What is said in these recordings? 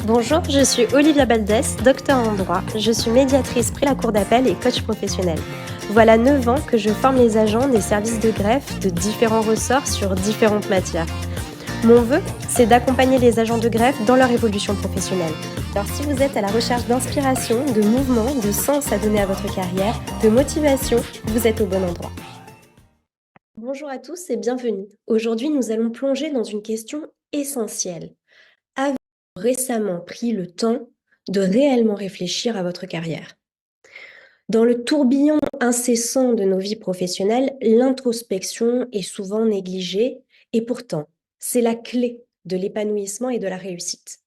Bonjour, je suis Olivia Baldès, docteur en droit. Je suis médiatrice près la cour d'appel et coach professionnel. Voilà 9 ans que je forme les agents des services de greffe de différents ressorts sur différentes matières. Mon vœu, c'est d'accompagner les agents de greffe dans leur évolution professionnelle. Alors si vous êtes à la recherche d'inspiration, de mouvement, de sens à donner à votre carrière, de motivation, vous êtes au bon endroit. Bonjour à tous et bienvenue. Aujourd'hui, nous allons plonger dans une question essentielle. Récemment pris le temps de réellement réfléchir à votre carrière? Dans le tourbillon incessant de nos vies professionnelles, l'introspection est souvent négligée et pourtant, c'est la clé de l'épanouissement et de la réussite.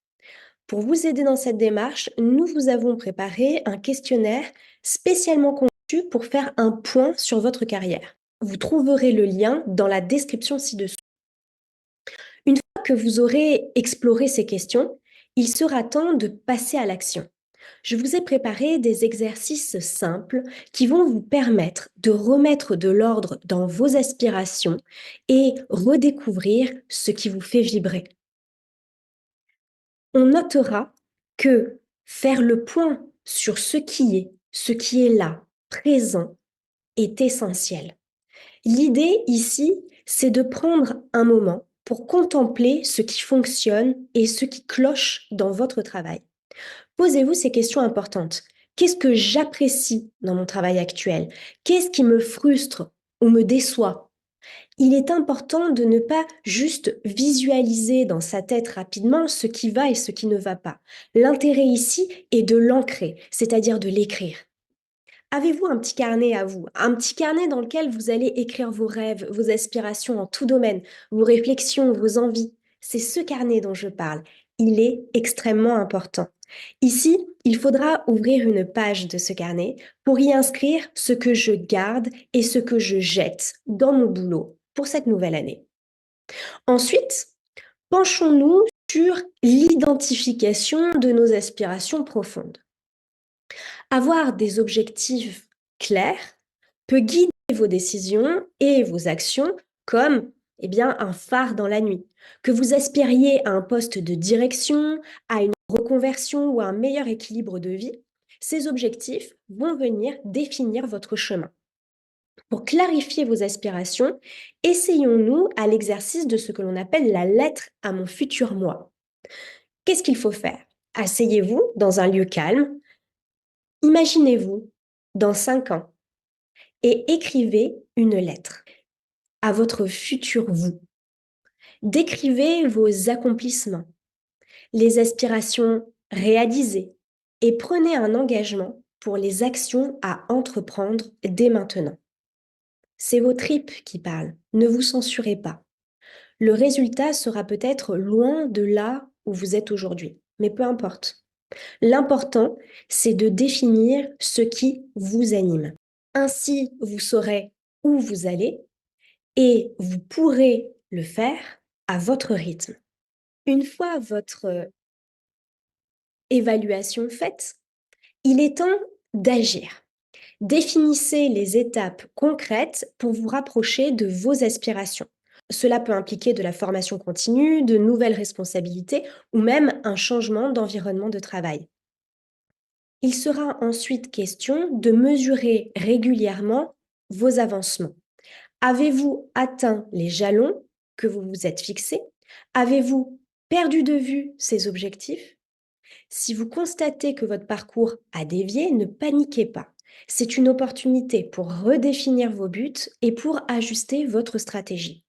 Pour vous aider dans cette démarche, nous vous avons préparé un questionnaire spécialement conçu pour faire un point sur votre carrière. Vous trouverez le lien dans la description ci-dessous. Une fois que vous aurez exploré ces questions, il sera temps de passer à l'action. Je vous ai préparé des exercices simples qui vont vous permettre de remettre de l'ordre dans vos aspirations et redécouvrir ce qui vous fait vibrer. On notera que faire le point sur ce qui est là, présent, est essentiel. L'idée ici, c'est de prendre un moment pour contempler ce qui fonctionne et ce qui cloche dans votre travail. Posez-vous ces questions importantes. Qu'est-ce que j'apprécie dans mon travail actuel? Qu'est-ce qui me frustre ou me déçoit? Il est important de ne pas juste visualiser dans sa tête rapidement ce qui va et ce qui ne va pas. L'intérêt ici est de l'ancrer, c'est-à-dire de l'écrire. Avez-vous un petit carnet à vous? Un petit carnet dans lequel vous allez écrire vos rêves, vos aspirations en tout domaine, vos réflexions, vos envies. C'est ce carnet dont je parle. Il est extrêmement important. Ici, il faudra ouvrir une page de ce carnet pour y inscrire ce que je garde et ce que je jette dans mon boulot pour cette nouvelle année. Ensuite, penchons-nous sur l'identification de nos aspirations profondes. Avoir des objectifs clairs peut guider vos décisions et vos actions comme un phare dans la nuit. Que vous aspiriez à un poste de direction, à une reconversion ou à un meilleur équilibre de vie, ces objectifs vont venir définir votre chemin. Pour clarifier vos aspirations, essayons-nous à l'exercice de ce que l'on appelle la lettre à mon futur moi. Qu'est-ce qu'il faut faire? Asseyez-vous dans un lieu calme. Imaginez-vous dans 5 ans et écrivez une lettre à votre futur vous. Décrivez vos accomplissements, les aspirations réalisées et prenez un engagement pour les actions à entreprendre dès maintenant. C'est vos tripes qui parlent, ne vous censurez pas. Le résultat sera peut-être loin de là où vous êtes aujourd'hui, mais peu importe. L'important, c'est de définir ce qui vous anime. Ainsi, vous saurez où vous allez et vous pourrez le faire à votre rythme. Une fois votre évaluation faite, il est temps d'agir. Définissez les étapes concrètes pour vous rapprocher de vos aspirations. Cela peut impliquer de la formation continue, de nouvelles responsabilités ou même un changement d'environnement de travail. Il sera ensuite question de mesurer régulièrement vos avancements. Avez-vous atteint les jalons que vous vous êtes fixés? Avez-vous perdu de vue ces objectifs? Si vous constatez que votre parcours a dévié, ne paniquez pas. C'est une opportunité pour redéfinir vos buts et pour ajuster votre stratégie.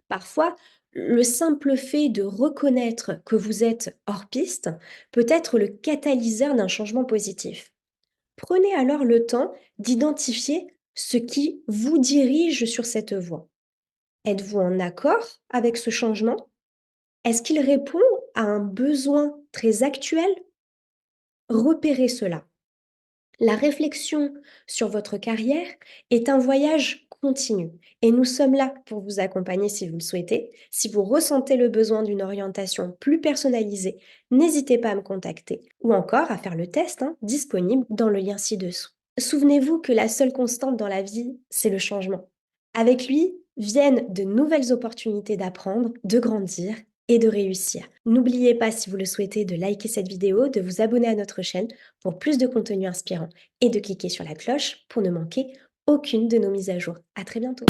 Parfois, le simple fait de reconnaître que vous êtes hors piste peut être le catalyseur d'un changement positif. Prenez alors le temps d'identifier ce qui vous dirige sur cette voie. Êtes-vous en accord avec ce changement? Est-ce qu'il répond à un besoin très actuel? Repérez cela. La réflexion sur votre carrière est un voyage continu et nous sommes là pour vous accompagner si vous le souhaitez. Si vous ressentez le besoin d'une orientation plus personnalisée, n'hésitez pas à me contacter ou encore à faire le test disponible dans le lien ci-dessous. Souvenez-vous que la seule constante dans la vie, c'est le changement. Avec lui viennent de nouvelles opportunités d'apprendre, de grandir et de réussir. N'oubliez pas, si vous le souhaitez, de liker cette vidéo, de vous abonner à notre chaîne pour plus de contenu inspirant et de cliquer sur la cloche pour ne manquer aucune de nos mises à jour. À très bientôt.